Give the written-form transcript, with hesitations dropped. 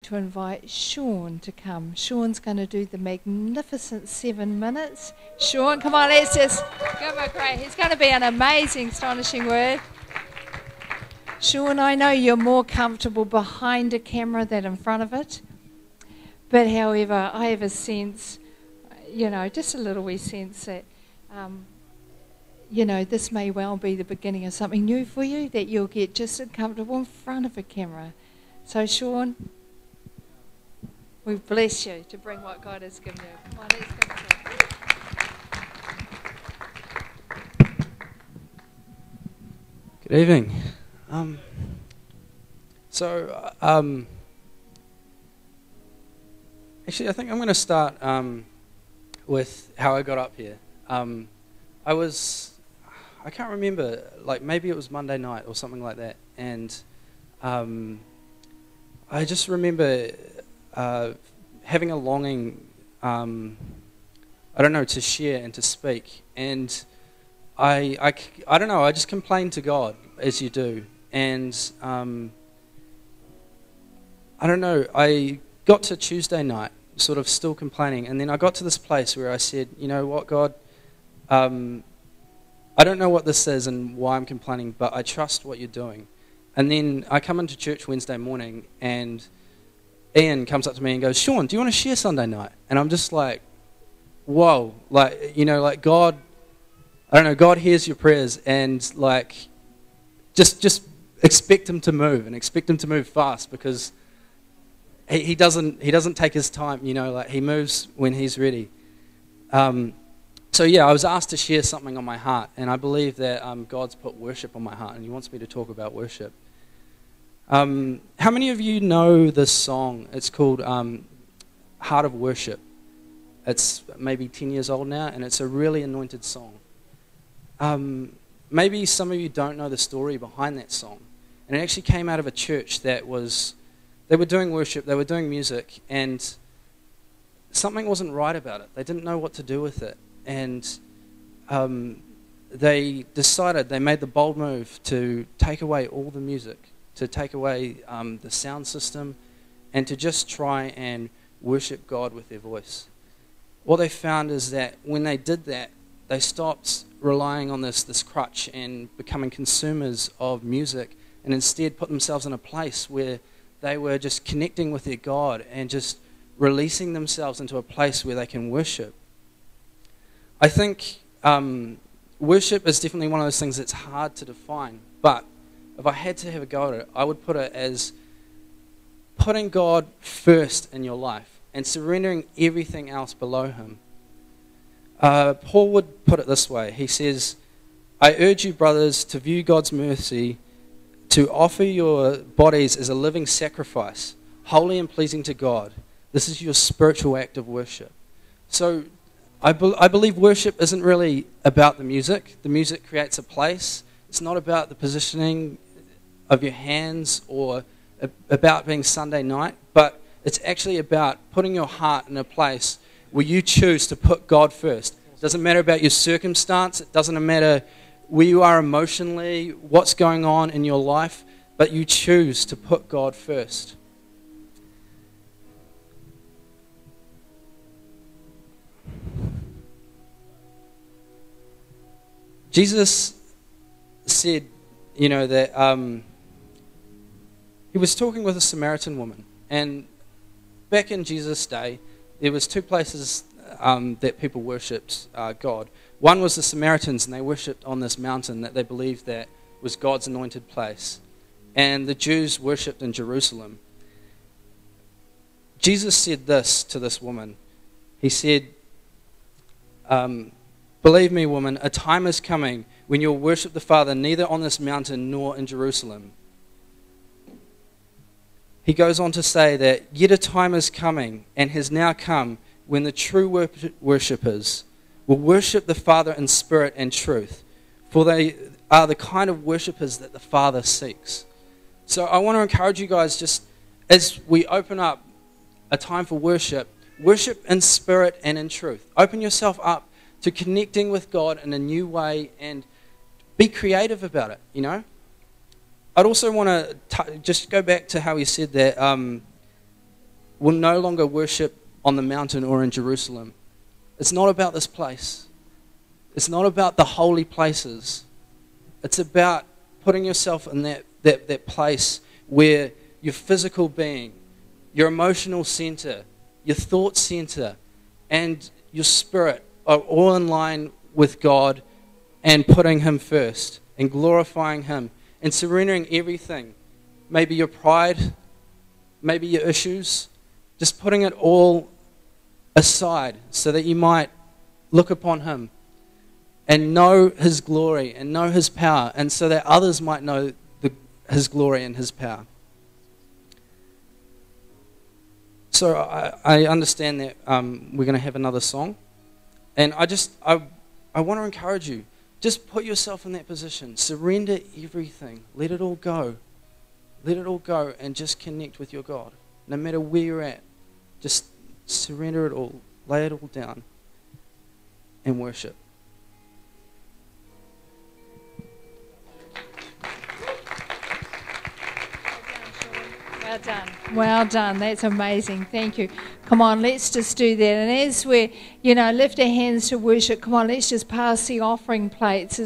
to invite Sean to come. Sean's going to do the magnificent 7 minutes. Sean, come on, let's just give him a great. He's going to be an amazing, astonishing word. Sean, I know you're more comfortable behind a camera than in front of it. But however, I have a sense, just a little wee sense that, this may well be the beginning of something new for you, that you'll get just as comfortable in front of a camera. So, Sean, we bless you to bring what God has given you. Come on, let's give it. Good evening. Actually, I think I'm going to start with how I got up here. I can't remember, maybe it was Monday night or something like that, and I just remember having a longing, to share and to speak, and I don't know, I just complained to God, as you do, and I got to Tuesday night, sort of still complaining, and then I got to this place where I said, you know what, God, I don't know what this is and why I'm complaining, but I trust what you're doing. And then I come into church Wednesday morning, and Ian comes up to me and goes, Sean, do you want to share Sunday night? And I'm just like, whoa, God, I don't know, God hears your prayers, and just expect him to move, and expect him to move fast, because he doesn't take his time, he moves when he's ready. I was asked to share something on my heart, and I believe that God's put worship on my heart, and he wants me to talk about worship. How many of you know this song? It's called Heart of Worship. It's maybe 10 years old now, and it's a really anointed song. Maybe some of you don't know the story behind that song. And it actually came out of a church they were doing worship, they were doing music, and something wasn't right about it. They didn't know what to do with it. And they made the bold move to take away all the music, to take away the sound system, and to just try and worship God with their voice. What they found is that when they did that, they stopped relying on this crutch and becoming consumers of music, and instead put themselves in a place where they were just connecting with their God and just releasing themselves into a place where they can worship. I think worship is definitely one of those things that's hard to define, but if I had to have a go at it, I would put it as putting God first in your life and surrendering everything else below him. Paul would put it this way. He says, I urge you, brothers, to view God's mercy, to offer your bodies as a living sacrifice, holy and pleasing to God. This is your spiritual act of worship. So I believe worship isn't really about the music. The music creates a place. It's not about the positioning of your hands or about being Sunday night, but it's actually about putting your heart in a place where you choose to put God first. It doesn't matter about your circumstance. It doesn't matter where you are emotionally, what's going on in your life, but you choose to put God first. Jesus said, that he was talking with a Samaritan woman, and back in Jesus' day, there was two places that people worshipped God. One was the Samaritans, and they worshipped on this mountain that they believed that was God's anointed place. And the Jews worshipped in Jerusalem. Jesus said this to this woman. He said, believe me, woman, a time is coming when you'll worship the Father neither on this mountain nor in Jerusalem. He goes on to say that yet a time is coming and has now come when the true worshippers will worship the Father in spirit and truth, for they are the kind of worshippers that the Father seeks. So I want to encourage you guys, just as we open up a time for worship, worship in spirit and in truth. Open yourself up to connecting with God in a new way and be creative about it, I'd also want to just go back to how he said that will no longer worship on the mountain or in Jerusalem. It's not about this place. It's not about the holy places. It's about putting yourself in that place where your physical being, your emotional center, your thought center, and your spirit are all in line with God, and putting Him first and glorifying Him and surrendering everything. Maybe your pride, maybe your issues, just putting it all aside so that you might look upon Him and know His glory and know His power, and so that others might know His glory and His power. So I understand that we're going to have another song, and I want to encourage you, just put yourself in that position, surrender everything, let it all go, and just connect with your God. No matter where you're at, just surrender it all, lay it all down, and worship. Well done. Well done. That's amazing. Thank you. Come on, let's just do that. And as we, lift our hands to worship, come on, let's just pass the offering plates.